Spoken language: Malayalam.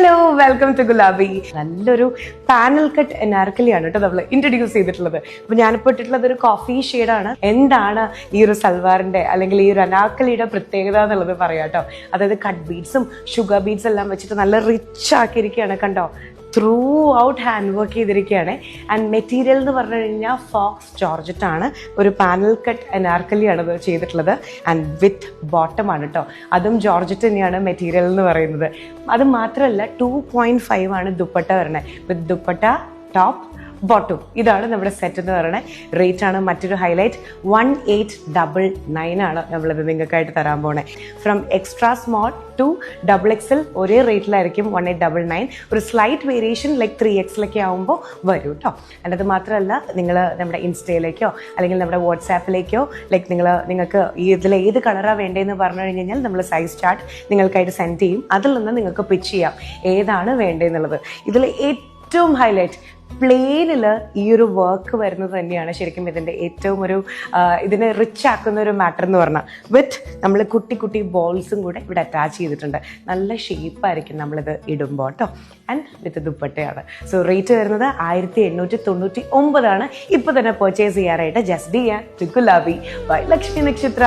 Hello, welcome to gulabi. നല്ലൊരു പാനൽ കട്ട് അനാർക്കലിയാണ് കേട്ടോ നമ്മൾ ഇൻട്രൊഡ്യൂസ് ചെയ്തിട്ടുള്ളത്. അപ്പൊ ഞാനിപ്പോൾ ഇട്ടിട്ടുള്ളത് ഒരു കോഫി ഷെയ്ഡാണ്. എന്താണ് ഈ ഒരു സൽവാറിന്റെ അല്ലെങ്കിൽ ഈ ഒരു അനാർക്കലിയുടെ പ്രത്യേകത എന്നുള്ളത് പറയാം കേട്ടോ. അതായത് കട്ട് ബീഡ്സും ഷുഗർ ബീഡ്സ് എല്ലാം വെച്ചിട്ട് നല്ല റിച്ച് ആക്കിയിരിക്കുകയാണ്. കണ്ടോ, ത്രൂ ഔട്ട് ഹാൻഡ് വർക്ക് ചെയ്തിരിക്കുകയാണ്. ആൻഡ് മെറ്റീരിയൽ എന്ന് പറഞ്ഞു കഴിഞ്ഞാൽ ഫോക്സ് ജോർജറ്റ് ആണ്. ഒരു പാനൽ കട്ട് അനാർക്കലിയാണ് ഇത് ചെയ്തിട്ടുള്ളത്. ആൻഡ് വിത്ത് ബോട്ടം ആണ് കേട്ടോ, അതും ജോർജറ്റ് തന്നെയാണ് മെറ്റീരിയൽ എന്ന് പറയുന്നത്. അത് മാത്രമല്ല 2.5 ആണ് ദുപ്പട്ട വരണേ. വിത്ത് ദുപ്പട്ട, ടോപ്പ്, ബോട്ടും. ഇതാണ് നമ്മുടെ സെറ്റ് എന്ന് പറയുന്നത്. റേറ്റ് ആണ് മറ്റൊരു ഹൈലൈറ്റ്. 1899 ആണ് നമ്മളിത് നിങ്ങൾക്കായിട്ട് തരാൻ പോണേ. From extra small to XXL ഒരേ റേറ്റിലായിരിക്കും 1899. ഒരു സ്ലൈറ്റ് വേരിയേഷൻ ലൈക്ക് 3XL ആകുമ്പോൾ വരും കേട്ടോ. അത് മാത്രമല്ല, നിങ്ങൾ നമ്മുടെ ഇൻസ്റ്റയിലേക്കോ അല്ലെങ്കിൽ നമ്മുടെ വാട്സാപ്പിലേക്കോ ലൈക്ക് നിങ്ങൾക്ക് ഇതിൽ ഏത് കളറാണ് വേണ്ടതെന്ന് പറഞ്ഞു കഴിഞ്ഞാൽ നമ്മൾ സൈസ് ചാർട്ട് നിങ്ങൾക്കായിട്ട് സെൻഡ് ചെയ്യും. അതിൽ നിന്ന് നിങ്ങൾക്ക് പിച്ച് ചെയ്യാം ഏതാണ് വേണ്ടതെന്നുള്ളത്. ഇതിൽ ഏറ്റവും ഹൈലൈറ്റ് പ്ലെയിനിൽ ഈ ഒരു വർക്ക് വരുന്നത് തന്നെയാണ് ശരിക്കും ഇതിൻ്റെ ഏറ്റവും ഒരു ഇതിനെ റിച്ച് ആക്കുന്ന ഒരു മാറ്റർ എന്ന് പറഞ്ഞാൽ. വിത്ത് നമ്മൾ കുട്ടി കുട്ടി ബോൾസും കൂടെ ഇവിടെ അറ്റാച്ച് ചെയ്തിട്ടുണ്ട്. നല്ല ഷേപ്പായിരിക്കും നമ്മളിത് ഇടുമ്പോൾ കേട്ടോ. ആൻഡ് വിത്ത് ദുപ്പട്ടയാണ്. സോ റേറ്റ് വരുന്നത് 1899 ആണ്. ഇപ്പോൾ തന്നെ പർച്ചേസ് ചെയ്യാനായിട്ട് ജസ്റ്റ് ചെയ്യാൻ ഗുലാബി ബൈ ലക്ഷ്മി നക്ഷത്ര.